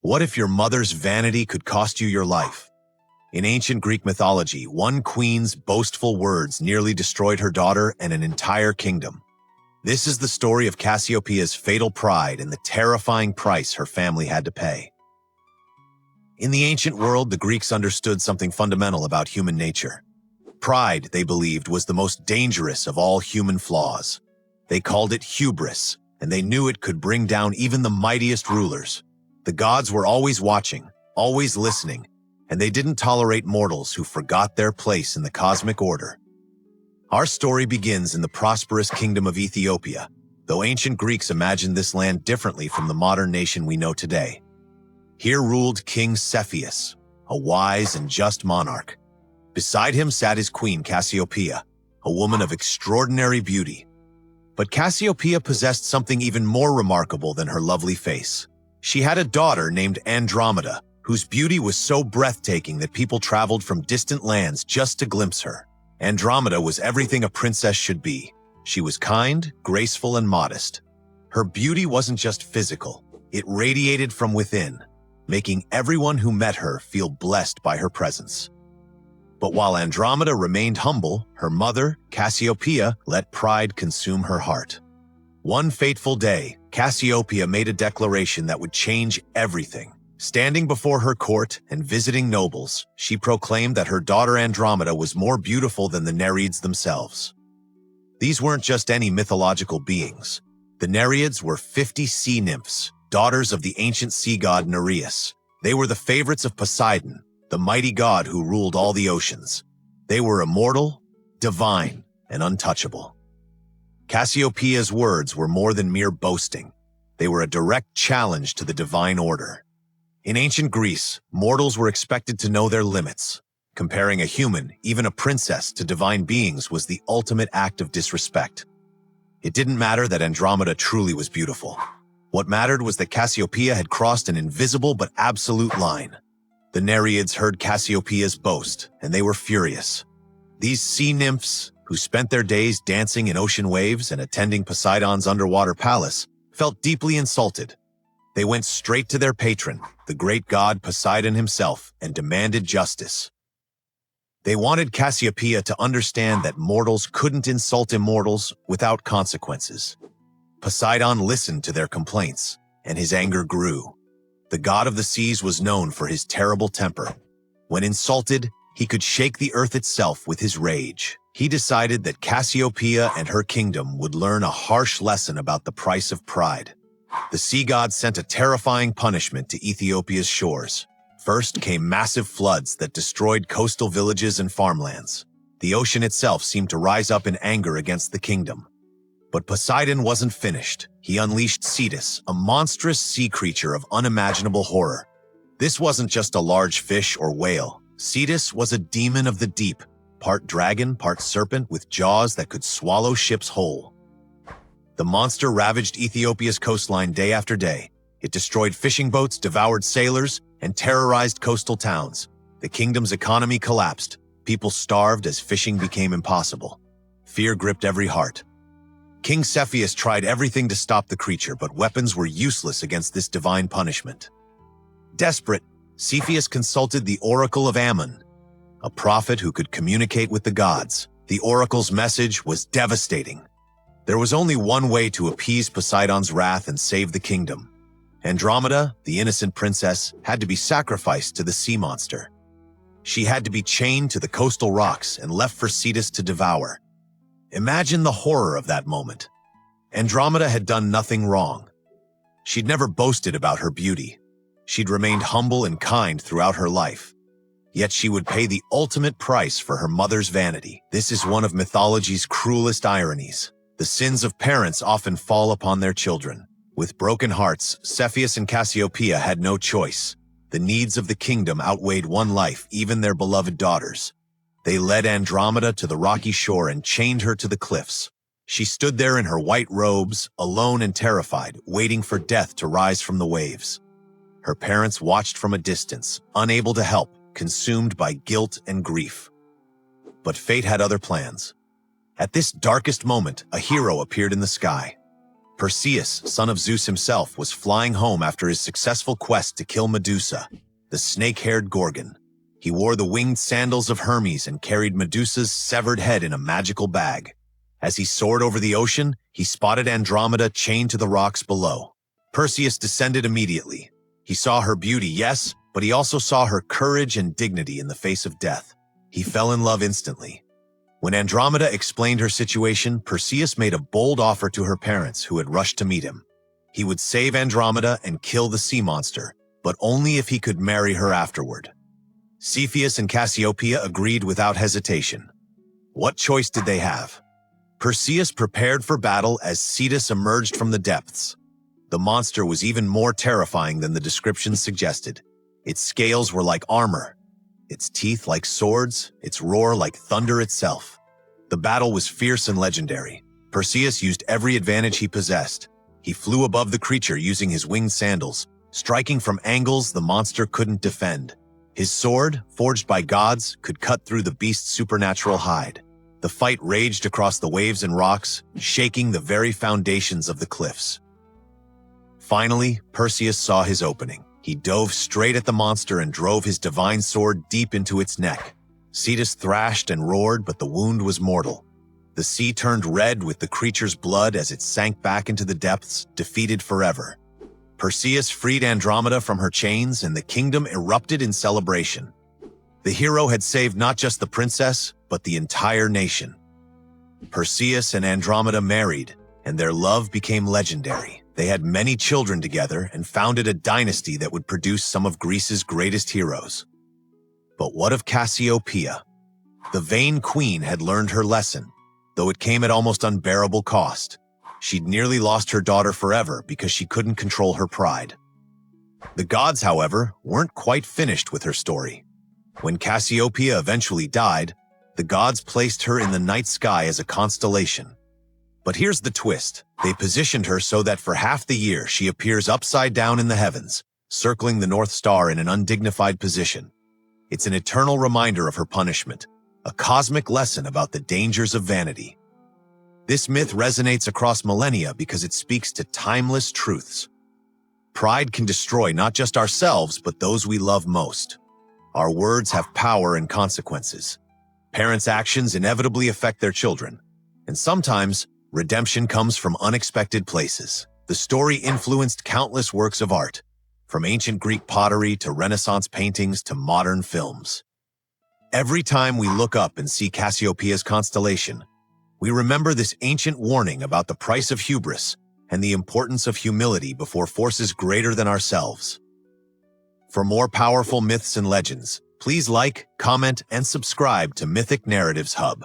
What if your mother's vanity could cost you your life? In ancient Greek mythology, one queen's boastful words nearly destroyed her daughter and an entire kingdom. This is the story of Cassiopeia's fatal pride and the terrifying price her family had to pay. In the ancient world, the Greeks understood something fundamental about human nature. Pride, they believed, was the most dangerous of all human flaws. They called it hubris, and they knew it could bring down even the mightiest rulers. The gods were always watching, always listening, and they didn't tolerate mortals who forgot their place in the cosmic order. Our story begins in the prosperous kingdom of Ethiopia, though ancient Greeks imagined this land differently from the modern nation we know today. Here ruled King Cepheus, a wise and just monarch. Beside him sat his queen Cassiopeia, a woman of extraordinary beauty. But Cassiopeia possessed something even more remarkable than her lovely face. She had a daughter named Andromeda, whose beauty was so breathtaking that people traveled from distant lands just to glimpse her. Andromeda was everything a princess should be. She was kind, graceful, and modest. Her beauty wasn't just physical, it radiated from within, making everyone who met her feel blessed by her presence. But while Andromeda remained humble, her mother, Cassiopeia, let pride consume her heart. One fateful day, Cassiopeia made a declaration that would change everything. Standing before her court and visiting nobles, she proclaimed that her daughter Andromeda was more beautiful than the Nereids themselves. These weren't just any mythological beings. The Nereids were 50 sea nymphs, daughters of the ancient sea god Nereus. They were the favorites of Poseidon, the mighty god who ruled all the oceans. They were immortal, divine, and untouchable. Cassiopeia's words were more than mere boasting. They were a direct challenge to the divine order. In ancient Greece, mortals were expected to know their limits. Comparing a human, even a princess, to divine beings was the ultimate act of disrespect. It didn't matter that Andromeda truly was beautiful. What mattered was that Cassiopeia had crossed an invisible but absolute line. The Nereids heard Cassiopeia's boast, and they were furious. These sea nymphs, who spent their days dancing in ocean waves and attending Poseidon's underwater palace, felt deeply insulted. They went straight to their patron, the great god Poseidon himself, and demanded justice. They wanted Cassiopeia to understand that mortals couldn't insult immortals without consequences. Poseidon listened to their complaints, and his anger grew. The god of the seas was known for his terrible temper. When insulted, he could shake the earth itself with his rage. He decided that Cassiopeia and her kingdom would learn a harsh lesson about the price of pride. The sea god sent a terrifying punishment to Ethiopia's shores. First came massive floods that destroyed coastal villages and farmlands. The ocean itself seemed to rise up in anger against the kingdom. But Poseidon wasn't finished. He unleashed Cetus, a monstrous sea creature of unimaginable horror. This wasn't just a large fish or whale. Cetus was a demon of the deep, part dragon, part serpent with jaws that could swallow ships whole. The monster ravaged Ethiopia's coastline day after day. It destroyed fishing boats, devoured sailors, and terrorized coastal towns. The kingdom's economy collapsed. People starved as fishing became impossible. Fear gripped every heart. King Cepheus tried everything to stop the creature, but weapons were useless against this divine punishment. Desperate, Cepheus consulted the oracle of Ammon, a prophet who could communicate with the gods. The oracle's message was devastating. There was only one way to appease Poseidon's wrath and save the kingdom. Andromeda, the innocent princess, had to be sacrificed to the sea monster. She had to be chained to the coastal rocks and left for Cetus to devour. Imagine the horror of that moment. Andromeda had done nothing wrong. She'd never boasted about her beauty. She'd remained humble and kind throughout her life. Yet she would pay the ultimate price for her mother's vanity. This is one of mythology's cruelest ironies. The sins of parents often fall upon their children. With broken hearts, Cepheus and Cassiopeia had no choice. The needs of the kingdom outweighed one life, even their beloved daughters. They led Andromeda to the rocky shore and chained her to the cliffs. She stood there in her white robes, alone and terrified, waiting for death to rise from the waves. Her parents watched from a distance, unable to help, consumed by guilt and grief. But fate had other plans. At this darkest moment, a hero appeared in the sky. Perseus, son of Zeus himself, was flying home after his successful quest to kill Medusa, the snake-haired Gorgon. He wore the winged sandals of Hermes and carried Medusa's severed head in a magical bag. As he soared over the ocean, he spotted Andromeda chained to the rocks below. Perseus descended immediately. He saw her beauty, yes, but he also saw her courage and dignity in the face of death. He fell in love instantly. When Andromeda explained her situation, Perseus made a bold offer to her parents, who had rushed to meet him. He would save Andromeda and kill the sea monster, but only if he could marry her afterward. Cepheus and Cassiopeia agreed without hesitation. What choice did they have? Perseus prepared for battle as Cetus emerged from the depths. The monster was even more terrifying than the description suggested. Its scales were like armor, its teeth like swords, its roar like thunder itself. The battle was fierce and legendary. Perseus used every advantage he possessed. He flew above the creature using his winged sandals, striking from angles the monster couldn't defend. His sword, forged by gods, could cut through the beast's supernatural hide. The fight raged across the waves and rocks, shaking the very foundations of the cliffs. Finally, Perseus saw his opening. He dove straight at the monster and drove his divine sword deep into its neck. Cetus thrashed and roared, but the wound was mortal. The sea turned red with the creature's blood as it sank back into the depths, defeated forever. Perseus freed Andromeda from her chains, and the kingdom erupted in celebration. The hero had saved not just the princess, but the entire nation. Perseus and Andromeda married, and their love became legendary. They had many children together and founded a dynasty that would produce some of Greece's greatest heroes. But what of Cassiopeia? The vain queen had learned her lesson, though it came at almost unbearable cost. She'd nearly lost her daughter forever because she couldn't control her pride. The gods, however, weren't quite finished with her story. When Cassiopeia eventually died, the gods placed her in the night sky as a constellation. But here's the twist. They positioned her so that for half the year she appears upside down in the heavens, circling the North Star in an undignified position. It's an eternal reminder of her punishment, a cosmic lesson about the dangers of vanity. This myth resonates across millennia because it speaks to timeless truths. Pride can destroy not just ourselves, but those we love most. Our words have power and consequences. Parents' actions inevitably affect their children, and sometimes redemption comes from unexpected places. The story influenced countless works of art, from ancient Greek pottery to Renaissance paintings to modern films. Every time we look up and see Cassiopeia's constellation, we remember this ancient warning about the price of hubris and the importance of humility before forces greater than ourselves. For more powerful myths and legends, please like, comment, and subscribe to Mythic Narratives Hub.